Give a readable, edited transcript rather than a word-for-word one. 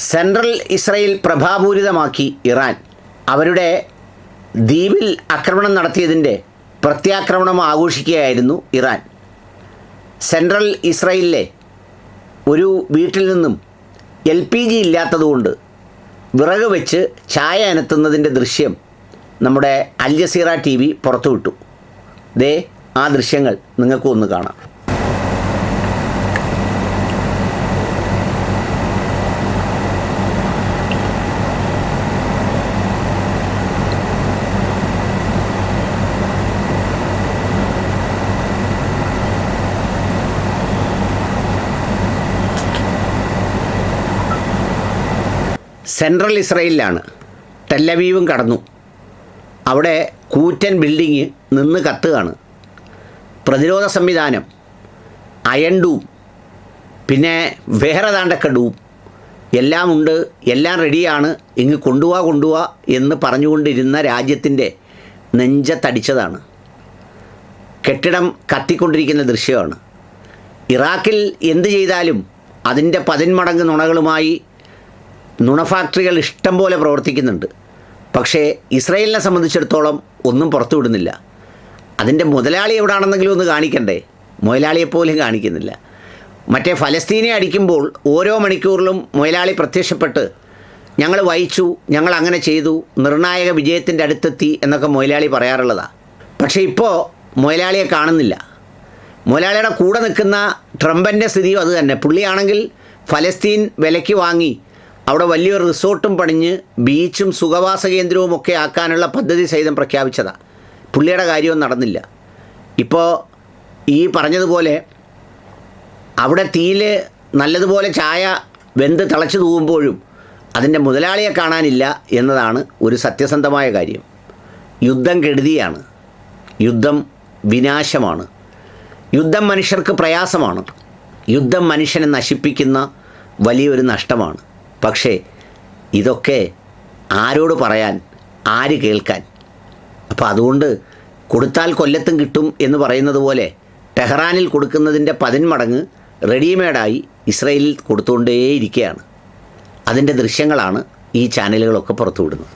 Central Israel പ്രഭാപൂരിതമാക്കി Iran. അവരുടെ ദ്വീപിൽ ആക്രമണം നടത്തിയതിൻ്റെ പ്രത്യാക്രമണം ആഘോഷിക്കുകയായിരുന്നു ഇറാൻ. സെൻട്രൽ ഇസ്രയേലിലെ ഒരു വീട്ടിൽ നിന്നും LPG ഇല്ലാത്തതുകൊണ്ട് വിറക് വെച്ച് ചായ അനത്തുന്നതിൻ്റെ ദൃശ്യം നമ്മുടെ അൽ ജസീറ TV പുറത്തുവിട്ടു. ദേ ആ ദൃശ്യങ്ങൾ നിങ്ങൾക്കും ഒന്ന് കാണാം. സെൻട്രൽ ഇസ്രയേലിലാണ്. ടെല്ലവീവും കടന്നു. അവിടെ കൂറ്റൻ ബിൽഡിങ് നിന്ന് കത്തുകയാണ്. പ്രതിരോധ സംവിധാനം, അയൺ ഡൂം, പിന്നെ വേറെ താണ്ടൊക്കെ ഡൂം എല്ലാം ഉണ്ട്, എല്ലാം റെഡിയാണ്, ഇങ്ങ് കൊണ്ടുപോവാ എന്ന് പറഞ്ഞുകൊണ്ടിരുന്ന രാജ്യത്തിൻ്റെ നെഞ്ചത്തടിച്ചതാണ്. കെട്ടിടം കത്തിക്കൊണ്ടിരിക്കുന്ന ദൃശ്യമാണ്. ഇറാഖിൽ എന്ത് ചെയ്താലും അതിൻ്റെ 10 മടങ്ങ് നുണകളുമായി നുണ ഫാക്ടറികൾ ഇഷ്ടം പോലെ പ്രവർത്തിക്കുന്നുണ്ട്. പക്ഷേ ഇസ്രയേലിനെ സംബന്ധിച്ചിടത്തോളം ഒന്നും പുറത്തു വിടുന്നില്ല. അതിൻ്റെ മുതലാളി എവിടെയാണെന്നെങ്കിലും ഒന്ന് കാണിക്കണ്ടേ? മുതലാളിയെപ്പോലും കാണിക്കുന്നില്ല. മറ്റേ ഫലസ്തീനെ അടിക്കുമ്പോൾ ഓരോ മണിക്കൂറിലും മുതലാളി പ്രത്യക്ഷപ്പെട്ട് ഞങ്ങൾ വഹിച്ചു, ഞങ്ങൾ അങ്ങനെ ചെയ്തു, നിർണായക വിജയത്തിൻ്റെ അടുത്തെത്തി എന്നൊക്കെ മുതലാളി പറയാറുള്ളതാണ്. പക്ഷേ ഇപ്പോൾ മുതലാളിയെ കാണുന്നില്ല. മുതലാളിയുടെ കൂടെ നിൽക്കുന്ന ട്രംപിൻ്റെ സ്ഥിതിയും അത് തന്നെ. പുള്ളിയാണെങ്കിൽ ഫലസ്തീൻ വിലയ്ക്ക് വാങ്ങി അവിടെ വലിയൊരു റിസോർട്ടും പണിഞ്ഞ് ബീച്ചും സുഖവാസ കേന്ദ്രവും ഒക്കെ ആക്കാനുള്ള പദ്ധതി സഹിതം പ്രഖ്യാപിച്ചതാണ്. പുള്ളിയുടെ കാര്യവും നടന്നില്ല. ഇപ്പോൾ ഈ പറഞ്ഞതുപോലെ അവിടെ തീയിൽ നല്ലതുപോലെ ചായ വെന്ത് തിളച്ച് തൂവുമ്പോഴും അതിൻ്റെ മുതലാളിയെ കാണാനില്ല എന്നതാണ് ഒരു സത്യസന്ധമായ കാര്യം. യുദ്ധം കെടുതിയാണ്. യുദ്ധം വിനാശമാണ്. യുദ്ധം മനുഷ്യർക്ക് പ്രയാസമാണ്. യുദ്ധം മനുഷ്യനെ നശിപ്പിക്കുന്ന വലിയൊരു നഷ്ടമാണ്. പക്ഷേ ഇതൊക്കെ ആരോട് പറയാൻ, ആര് കേൾക്കാൻ? അപ്പോൾ അതുകൊണ്ട് കൊടുത്താൽ കൊല്ലത്തും കിട്ടും എന്ന് പറയുന്നത് പോലെ ടെഹ്റാനിൽ കൊടുക്കുന്നതിൻ്റെ 10 മടങ്ങ് റെഡിമെയ്ഡായി ഇസ്രയേലിൽ കൊടുത്തുകൊണ്ടേയിരിക്കുകയാണ്. അതിൻ്റെ ദൃശ്യങ്ങളാണ് ഈ ചാനലുകളൊക്കെ പുറത്തുവിടുന്നത്.